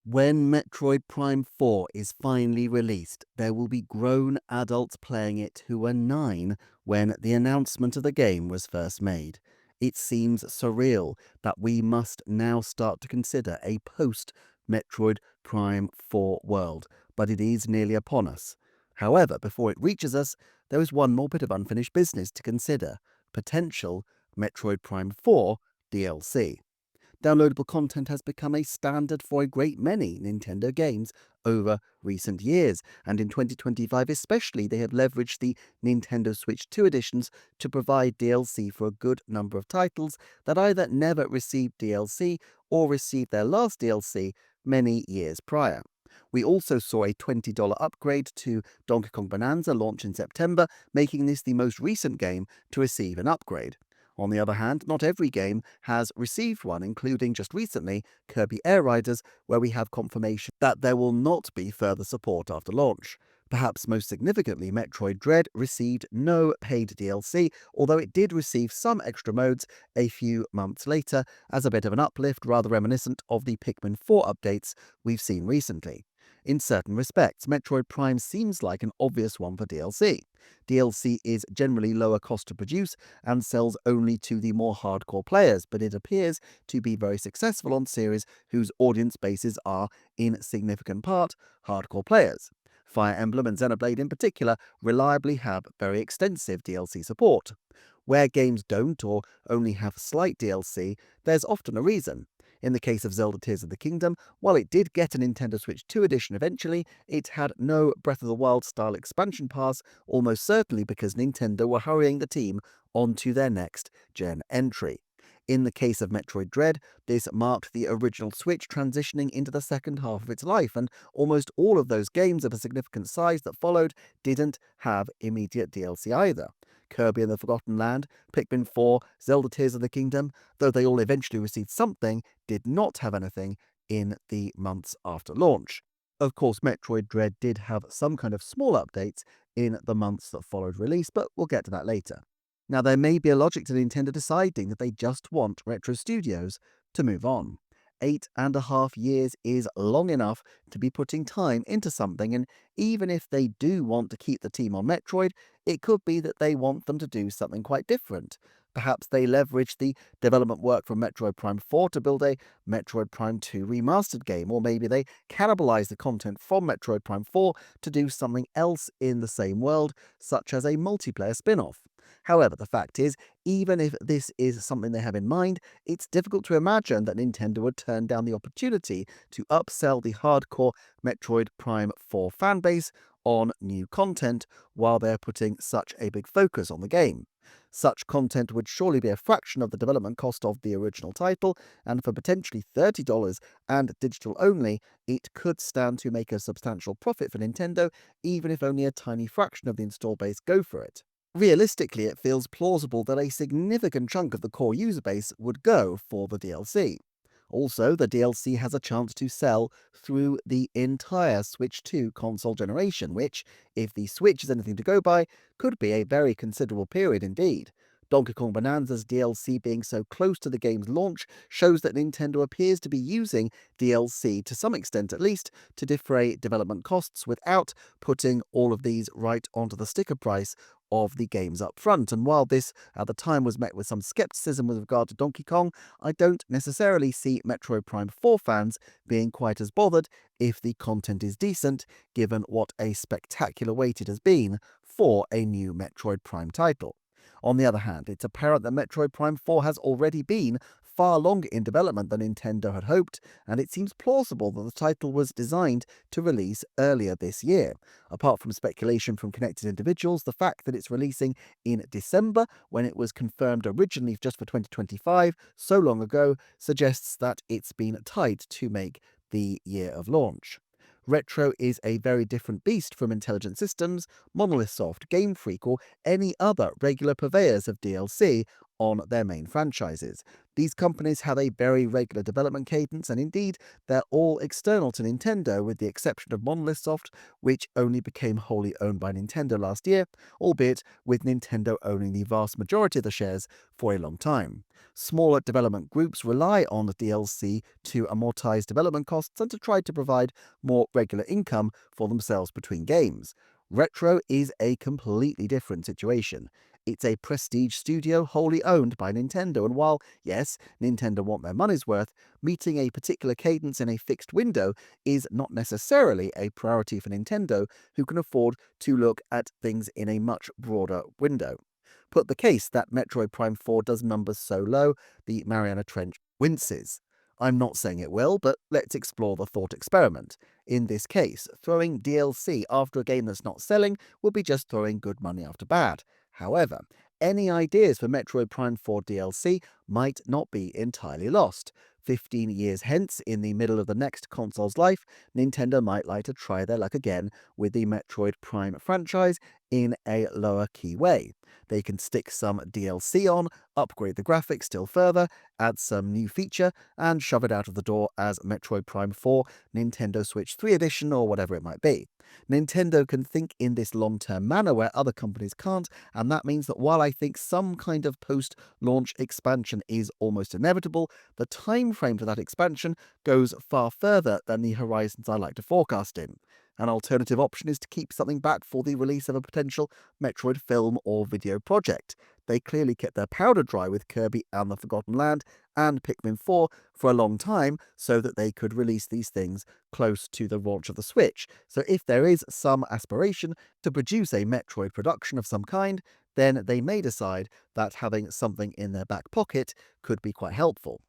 When Metroid Prime 4 is finally released, there will be grown adults playing it who were 9 when the announcement of the game was first made. It seems surreal that we must now start to consider a post Metroid Prime 4 world, but it is nearly upon us. However, before it reaches us, there is one more bit of unfinished business to consider: potential Metroid Prime 4 DLC. Downloadable content has become a standard for a great many Nintendo games over recent years, and in 2025 especially, they have leveraged the Nintendo Switch 2 editions to provide DLC for a good number of titles that either never received DLC or received their last DLC many years prior. We also saw a $20 upgrade to Donkey Kong Bonanza launch in September, making this the most recent game to receive an upgrade. On the other hand, not every game has received one, including just recently Kirby Air Riders, where we have confirmation that there will not be further support after launch. Perhaps most significantly, Metroid Dread received no paid DLC, although it did receive some extra modes a few months later as a bit of an uplift, rather reminiscent of the Pikmin 4 updates we've seen recently. In certain respects, Metroid Prime seems like an obvious one for DLC. DLC is generally lower cost to produce and sells only to the more hardcore players, but it appears to be very successful on series whose audience bases are, in significant part, hardcore players. Fire Emblem and Xenoblade in particular reliably have very extensive DLC support. Where games don't or only have slight DLC, there's often a reason. In the case of Zelda Tears of the Kingdom, while it did get a Nintendo Switch 2 edition eventually, it had no Breath of the Wild style expansion pass, almost certainly because Nintendo were hurrying the team onto their next gen entry. In the case of Metroid Dread, this marked the original Switch transitioning into the second half of its life, and almost all of those games of a significant size that followed didn't have immediate DLC either. Kirby and the Forgotten Land, Pikmin 4, Zelda Tears of the Kingdom, though they all eventually received something, did not have anything in the months after launch. Of course, Metroid Dread did have some kind of small updates in the months that followed release, but we'll get to that later. Now, there may be a logic to Nintendo deciding that they just want Retro Studios to move on. 8.5 years is long enough to be putting time into something, and even if they do want to keep the team on Metroid, it could be that they want them to do something quite different. Perhaps they leverage the development work from Metroid Prime 4 to build a Metroid Prime 2 remastered game, or maybe they cannibalize the content from Metroid Prime 4 to do something else in the same world, such as a multiplayer spin-off. However, the fact is, even if this is something they have in mind, it's difficult to imagine that Nintendo would turn down the opportunity to upsell the hardcore Metroid Prime 4 fanbase on new content while they're putting such a big focus on the game. Such content would surely be a fraction of the development cost of the original title, and for potentially $30 and digital only, it could stand to make a substantial profit for Nintendo, even if only a tiny fraction of the install base go for it. Realistically, it feels plausible that a significant chunk of the core user base would go for the DLC. Also, the DLC has a chance to sell through the entire Switch 2 console generation, which, if the Switch is anything to go by, could be a very considerable period indeed. Donkey Kong Bonanza's DLC being so close to the game's launch shows that Nintendo appears to be using DLC, to some extent at least, to defray development costs without putting all of these right onto the sticker price of the games up front. And while this at the time was met with some skepticism with regard to Donkey Kong, I don't necessarily see Metroid Prime 4 fans being quite as bothered if the content is decent, given what a spectacular wait it has been for a new Metroid Prime title. On the other hand, it's apparent that Metroid Prime 4 has already been far longer in development than Nintendo had hoped, and it seems plausible that the title was designed to release earlier this year. Apart from speculation from connected individuals, the fact that it's releasing in December, when it was confirmed originally just for 2025 so long ago, suggests that it's been tied to make the year of launch. Retro is a very different beast from Intelligent Systems, Monolith Soft, Game Freak, or any other regular purveyors of DLC on their main franchises. These companies have a very regular development cadence, and indeed, they're all external to Nintendo, with the exception of Monolith Soft, which only became wholly owned by Nintendo last year, albeit with Nintendo owning the vast majority of the shares for a long time. Smaller development groups rely on DLC to amortize development costs and to try to provide more regular income for themselves between games. Retro is a completely different situation. It's a prestige studio wholly owned by Nintendo, and while, yes, Nintendo want their money's worth, meeting a particular cadence in a fixed window is not necessarily a priority for Nintendo, who can afford to look at things in a much broader window. Put the case that Metroid Prime 4 does numbers so low, the Mariana Trench winces. I'm not saying it will, but let's explore the thought experiment. In this case, throwing DLC after a game that's not selling would be just throwing good money after bad. However, any ideas for Metroid Prime 4 DLC might not be entirely lost. 15 years hence, in the middle of the next console's life, Nintendo might like to try their luck again with the Metroid Prime franchise in a lower key way. They can stick some DLC on, upgrade the graphics still further, add some new feature, and shove it out of the door as Metroid Prime 4 Nintendo Switch 3 Edition or whatever it might be. Nintendo can think in this long-term manner where other companies can't, and that means that while I think some kind of post-launch expansion is almost inevitable, the time frame for that expansion goes far further than the horizons I like to forecast in. An alternative option is to keep something back for the release of a potential Metroid film or video project. They clearly kept their powder dry with Kirby and the Forgotten Land and Pikmin 4 for a long time so that they could release these things close to the launch of the Switch. So if there is some aspiration to produce a Metroid production of some kind, then they may decide that having something in their back pocket could be quite helpful.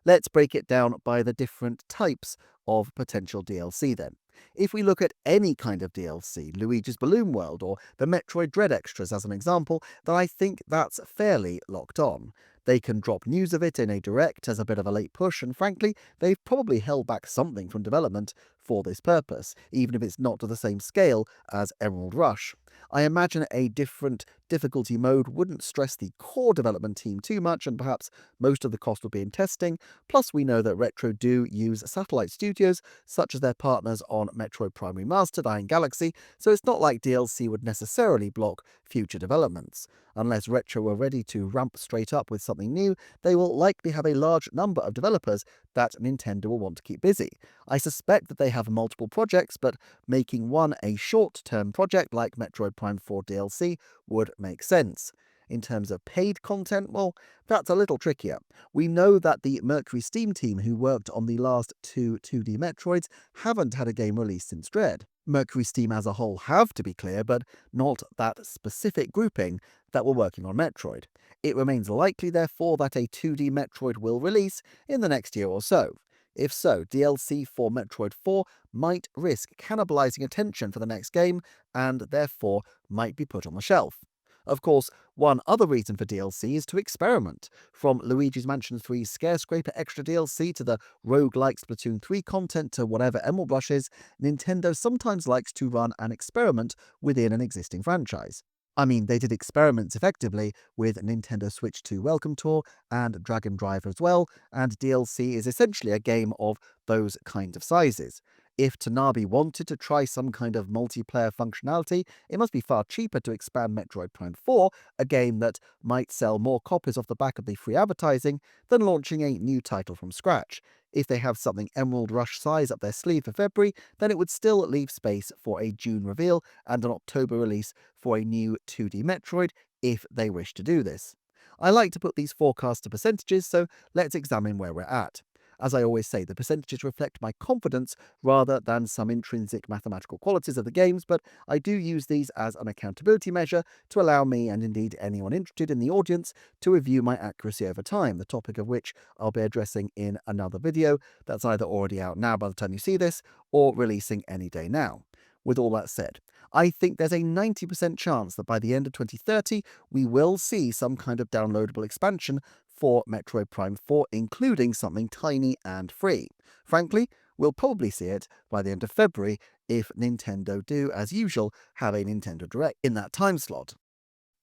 Let's break it down by the different types of potential DLC then. If we look at any kind of DLC, Luigi's Balloon World or the Metroid Dread extras as an example, then I think that's fairly locked on. They can drop news of it in a direct as a bit of a late push, and frankly, they've probably held back something from development for this purpose, even if it's not to the same scale as Emerald Rush. I imagine a different difficulty mode wouldn't stress the core development team too much, and perhaps most of the cost would be in testing. Plus, we know that Retro do use satellite studios, such as their partners on Metroid Prime Remastered, Iron Galaxy, so it's not like DLC would necessarily block future developments. Unless Retro were ready to ramp straight up with something new, they will likely have a large number of developers that Nintendo will want to keep busy. I suspect that they have multiple projects, but making one a short-term project like Metroid Prime 4 DLC would make sense. In terms of paid content, well, that's a little trickier. We know that the Mercury Steam team who worked on the last two 2D Metroids haven't had a game released since Dread. Mercury Steam as a whole have, to be clear, but not that specific grouping that were working on Metroid. It remains likely, therefore, that a 2D Metroid will release in the next year or so. If so, DLC for Metroid 4 might risk cannibalizing attention for the next game, and therefore might be put on the shelf. Of course, one other reason for DLC is to experiment. From Luigi's Mansion 3's Scarescraper extra DLC to the roguelike Splatoon 3 content to whatever Emerald Rush is, Nintendo sometimes likes to run an experiment within an existing franchise. I mean, they did experiments effectively with Nintendo Switch 2 Welcome Tour and Dragon Driver as well, and DLC is essentially a game of those kind of sizes. If Tanabe wanted to try some kind of multiplayer functionality, it must be far cheaper to expand Metroid Prime 4, a game that might sell more copies off the back of the free advertising, than launching a new title from scratch. If they have something Emerald Rush size up their sleeve for February, then it would still leave space for a June reveal and an October release for a new 2D Metroid if they wish to do this. I like to put these forecasts to percentages, so let's examine where we're at. As I always say, the percentages reflect my confidence rather than some intrinsic mathematical qualities of the games, but I do use these as an accountability measure to allow me, and indeed anyone interested in the audience, to review my accuracy over time, the topic of which I'll be addressing in another video that's either already out now by the time you see this, or releasing any day now. With all that said, I think there's a 90% chance that by the end of 2030, we will see some kind of downloadable expansion for Metroid Prime 4, including something tiny and free. Frankly, we'll probably see it by the end of February if Nintendo do, as usual, have a Nintendo Direct in that time slot.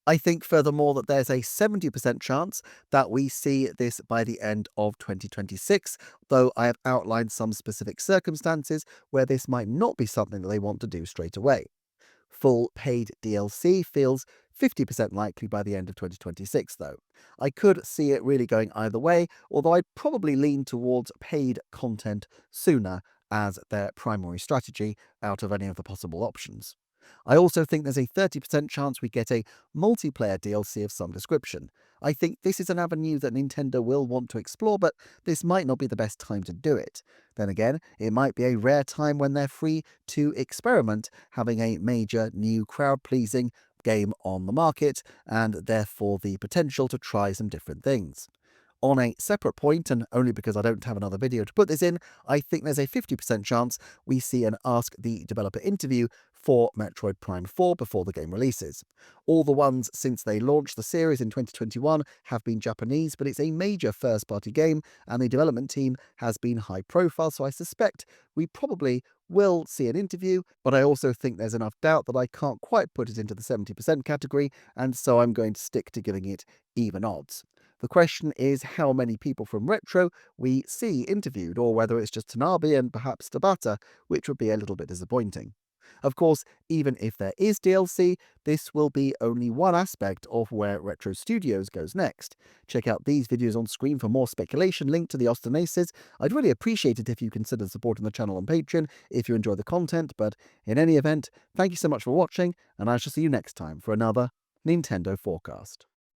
I think furthermore that there's a 70% chance that we see this by the end of 2026, though I have outlined some specific circumstances where this might not be something that they want to do straight away. Full paid DLC feels 50% likely by the end of 2026, though. I could see it really going either way, although I'd probably lean towards paid content sooner as their primary strategy out of any of the possible options. I also think there's a 30% chance we get a multiplayer DLC of some description. I think this is an avenue that Nintendo will want to explore, but this might not be the best time to do it. Then again, it might be a rare time when they're free to experiment, having a major new crowd-pleasing game on the market, and therefore the potential to try some different things. On a separate point, and only because I don't have another video to put this in, I think there's a 50% chance we see an Ask the Developer interview for Metroid Prime 4 before the game releases. All the ones since they launched the series in 2021 have been Japanese, but it's a major first-party game, and the development team has been high profile, so I suspect we probably will see an interview, but I also think there's enough doubt that I can't quite put it into the 70% category, and so I'm going to stick to giving it even odds. The question is how many people from Retro we see interviewed, or whether it's just Tanabe and perhaps Tabata, which would be a little bit disappointing. Of course, even if there is DLC, this will be only one aspect of where Retro Studios goes next. Check out these videos on screen for more speculation linked to the Austin Aces. I'd really appreciate it if you considered supporting the channel on Patreon if you enjoy the content, but in any event, thank you so much for watching, and I shall see you next time for another Nintendo Forecast.